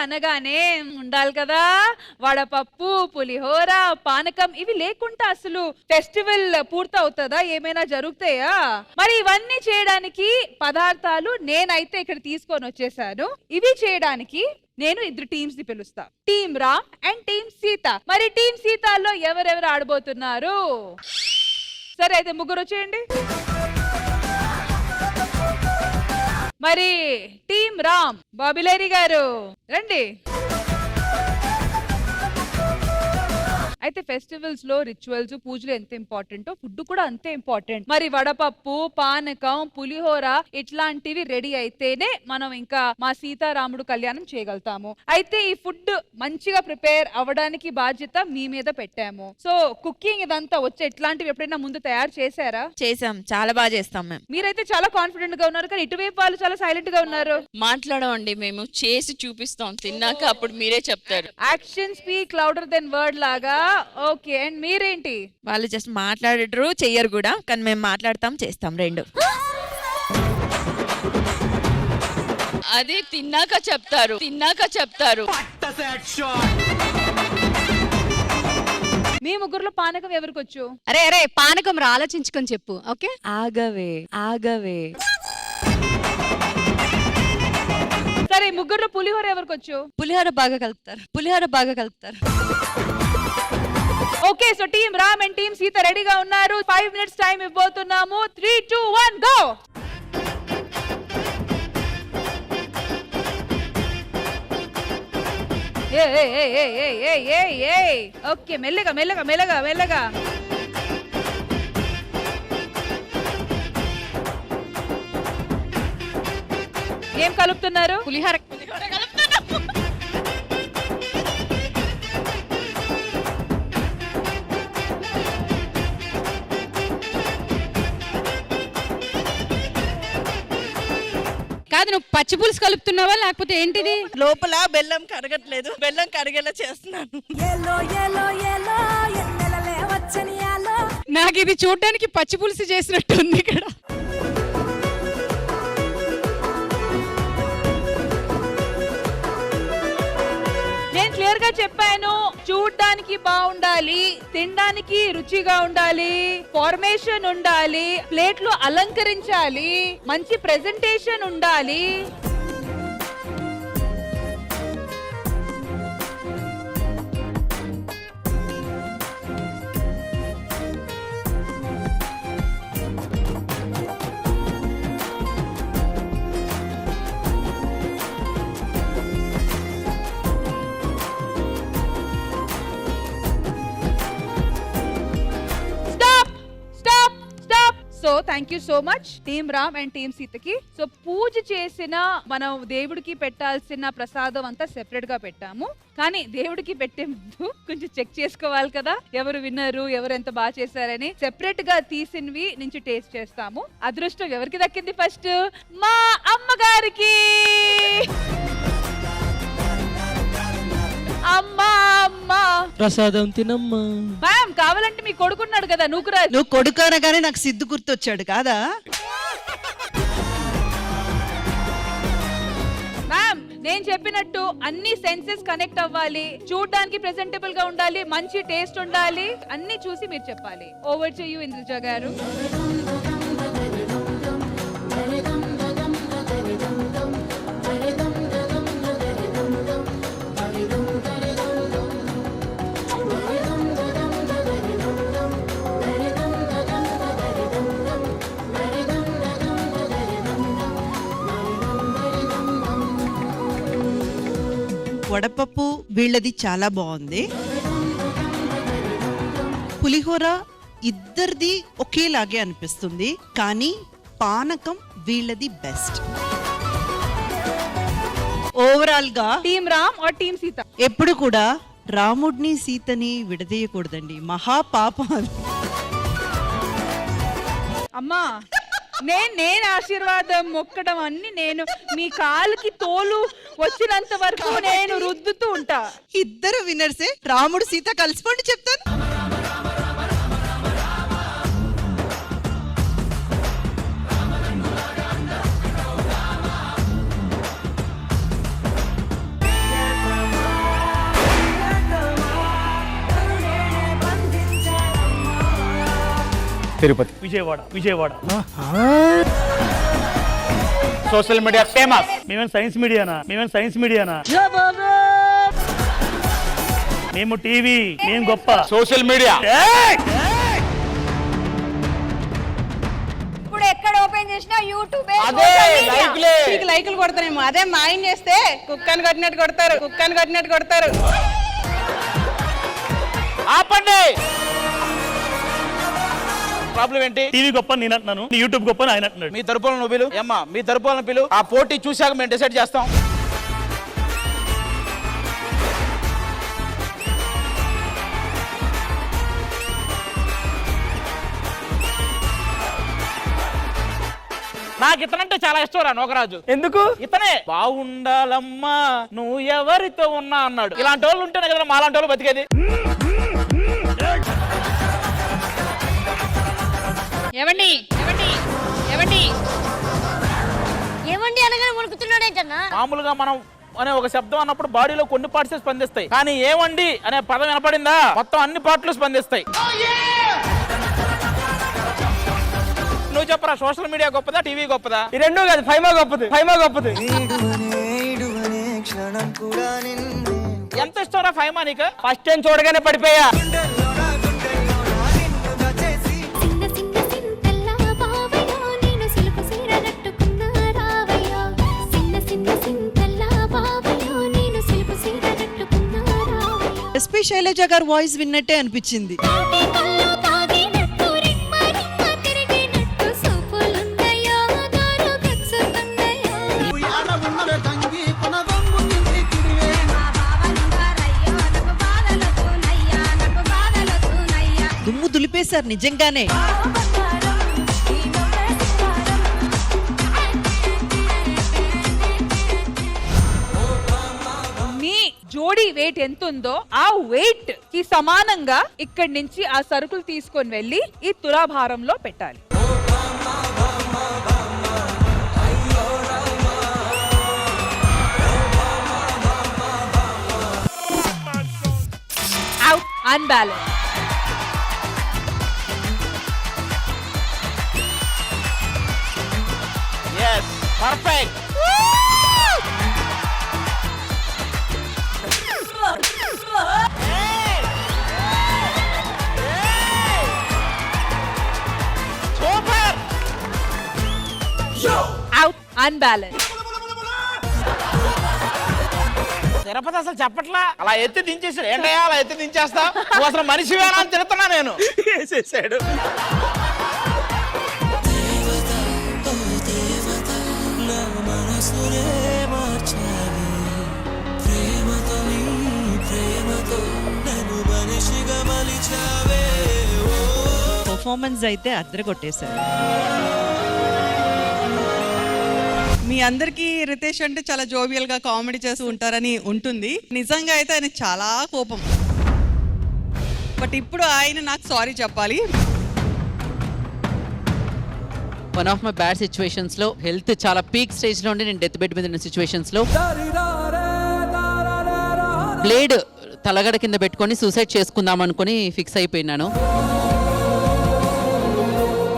అనగానే ఉండాలి కదా వడపప్పు, పులిహోర, పానకం. ఇవి లేకుండా అసలు ఫెస్టివల్ పూర్తవుతుందా? ఏమైనా జరుగుతాయా? మరి ఇవన్నీ చేయడానికి పదార్థాలు నేనైతే ఇక్కడ తీసుకొని వచ్చేసాను. ఇవి చేయడానికి నేను ఇద్దరు టీమ్స్ ని పిలుస్తా, team Ram and team Sita. మరి టీమ్ సీతాలో ఎవరెవరు ఆడబోతున్నారు? సరే అయితే ముగ్గురు వచ్చేయండి. మరి టీమ్ రామ్ బాబిలేరి గారు రండి. అయితే ఫెస్టివల్స్ లో రిచువల్స్, పూజలు ఎంత ఇంపార్టెంటో ఫుడ్ కూడా అంతే ఇంపార్టెంట్. మరి వడపప్పు, పానకం, పులిహోర ఇట్లాంటివి రెడీ అయితేనే మనం ఇంకా మా సీతారాముడు కళ్యాణం చేయగలుగుతాము. అయితే ఈ ఫుడ్ మంచిగా ప్రిపేర్ అవ్వడానికి బాధ్యత మీ మీద పెట్టాము. సో కుకింగ్ ఇదంతా వచ్చే ఇట్లాంటివి ఎప్పుడైనా ముందు తయారు చేశారా? చేసాం, చాలా బాగా చేస్తాం మేము. మీరైతే చాలా కాన్ఫిడెంట్ గా ఉన్నారు, కానీ ఇటువైపు వాళ్ళు చాలా సైలెంట్ గా ఉన్నారు. మాట్లాడమండి, మేము చేసి చూపిస్తాం, తిన్నాక అప్పుడు మీరే చెప్తారు. Action speak louder than word లాగా. ఓకే, అండ్ మీరేంటి? వాళ్ళు జస్ట్ మాట్లాడరు, చెయ్యరు కూడా, కానీ మేము మాట్లాడతాం, చేస్తాం రెండు. అది తిన్నాక చెప్తారు, మీ ముగ్గురులో పానకం ఎవరికొచ్చు? అరే అరే పానకం ఆలోచించుకొని చెప్పు. ఓకే, ఆగవే. సరే ముగ్గురులో పులిహోర ఎవరికొచ్చు? పులిహోర బాగా కలుపుతారు. Okay, so team Ram and team Sita రెడీగా ఉన్నారు. 5 minutes టైం ఇవ్వబోతున్నాము. 3, 2, 1 గో. ఓకే, మెల్లగా. ఏం కలుపుతున్నారు? పులిహోర. కాదు, నువ్వు పచ్చి పులుసు కలుపుతున్నావా లేకపోతే ఏంటిది? లోపల బెల్లం కరగట్లేదు, బెల్లం కరిగేలా చేస్తున్నాను. నాకు ఇది చూడడానికి పచ్చి పులుసు చేసినట్టు ఉంది ఇక్కడ. నేను క్లియర్ గా చెప్పాను, చూడ్డానికి బాగుండాలి, తినడానికి రుచిగా ఉండాలి, ఫార్మేషన్ ఉండాలి, ప్లేట్లు అలంకరించాలి, మంచి ప్రెజెంటేషన్ ఉండాలి. So thank you so much team Ram and team సీతకి. సో పూజ చేసిన మనం దేవుడికి పెట్టాల్సిన ప్రసాదం అంతా సెపరేట్ గా పెట్టాము, కానీ దేవుడికి పెట్టే ముందు కొంచెం చెక్ చేసుకోవాలి కదా, ఎవరు విన్నారు, ఎవరు ఎంత బాగా చేశారని. సెపరేట్ గా తీసినవి నుంచి టేస్ట్ చేస్తాము. అదృష్టం ఎవరికి దక్కింది? ఫస్ట్ మా అమ్మగారికి. అమ్మా ప్రసాదం తినమ్మా. మ్యామ్, కావాలంటే మీ కొడుకున్నాడు కదా, నువ్వు కొడుకు అనగానే నాకు సిద్ధు గుర్తొచ్చాడు కాదా? మ్యామ్, నేను చెప్పినట్టు అన్ని సెన్సెస్ కనెక్ట్ అవ్వాలి, చూడడానికి ప్రెజెంటబుల్ గా ఉండాలి, మంచి టేస్ట్ ఉండాలి, అన్ని చూసి మీరు చెప్పాలి. ఓవర్ టు యు ఇంద్రజ గారు. వడపప్పు వీళ్ళది చాలా బాగుంది. పులిహోర ఇద్దరిది ఒకేలాగే అనిపిస్తుంది, కానీ పానకం వీళ్ళది బెస్ట్. ఓవరాల్ గా team Ram or team Sita ఎప్పుడు కూడా రాముడిని సీతని విడదీయకూడదండి, మహాపాపం. అమ్మా, నేను ఆశీర్వాదం మొక్కడం అన్ని నేను మీ కాలుకి తోలు వచ్చినంత వరకు నేను రుద్దుతూ ఉంటా. ఇద్దరు వినర్సే, రాముడు సీత కలిసిపోండి చెప్తాను. Tirupati, Vijayawada. Social media famous. మేమేం సైన్స్ మీడియానా? మేము టీవీ, మేము గొప్ప. Social media. ఇప్పుడు ఎక్కడ ఓపెన్ చేసినా యూట్యూబ్ అదే లైక్లే. మీకు లైకులు కొడతానేమో, అదే మాయం చేస్తే కుక్కని కొట్టినట్టు కొడతారు. ఆపండి. ప్రాబ్లం ఏంటి? టీవీ గొప్ప నేను అంటున్నాను, యూట్యూబ్ గొప్ప ఆయన అంటున్నాడు. మీ తరపులను పిలు ఏమ్మా, మీ తరపులను పిలు. ఆ పోటీ చూశాక మేము డిసైడ్ చేస్తాం. నాకు ఇతనంటే చాలా ఇష్టం రా నోకరాజు. ఎందుకు? ఇతనే బాగుండాలమ్మా నువ్వు ఎవరితో ఉన్నా అన్నాడు. ఇలాంటి వాళ్ళు ఉంటేనే కదా మాలాంటి వాళ్ళు బతికేది. ఏమండి అనగానే వణుకుతున్నాడేంటన్నా? మామూలుగా మనం అనే ఒక శబ్దం అన్నప్పుడు బాడీలో కొన్ని పార్ట్స్ స్పందిస్తాయి, కానీ ఏమండి అనే పదం వినపడిందా మొత్తం అన్ని పార్ట్లు స్పందిస్తాయి. నువ్వు చెప్పరా, సోషల్ మీడియా గొప్పదా, టీవీ గొప్పదా? ఈ రెండూ కాదు, ఫైమా గొప్పది. ఎంత ఇష్టం రా ఫైమా నీకు? ఫస్ట్ టైం చూడగానే పడిపోయా. ఎస్పీ శైలజ గారు వాయిస్ విన్నట్టే అనిపించింది. దుమ్ము దులిపేశారు నిజంగానే. మీ జోడీ వెయిట్ ఎంత ఉందో ఆ వెయిట్ కి సమానంగా ఇక్కడి నుంచి ఆ సరుకులు తీసుకొని వెళ్ళి ఈ తులాభారంలో పెట్టాలి. Out, unbalance. yes perfect. Super. Out, unbalance. Tirupati అసలు చెప్పట్లా, అలా ఎత్తి దించేసాడు. ఏంటయ్యా అలా ఎత్తి దించేస్తా, నువ్వు అసలు మనిషి వేనా అని తిడుతున్నా నేను. వేసేసాడు. పర్ఫార్మెన్స్ అయితే అద్దరగొట్టేశారు. మీ అందరికీ రితేష్ అంటే చాలా జోవియల్ గా కామెడీ చేస్తూ ఉంటారని ఉంటుంది. నిజంగా అయితే ఆయన చాలా కోపం. బట్ ఇప్పుడు ఆయన నాకు సారీ చెప్పాలి. One of my bad situations లో, హెల్త్ చాలా పీక్ స్టేజ్ లో ఉండి నేను డెత్ బెడ్ మీద ఉన్న సిచ్యువేషన్స్ లో బ్లేడ్ తలగడ కింద పెట్టుకొని సూసైడ్ చేసుకుందాం అనుకుని ఫిక్స్ అయిపోయినాను.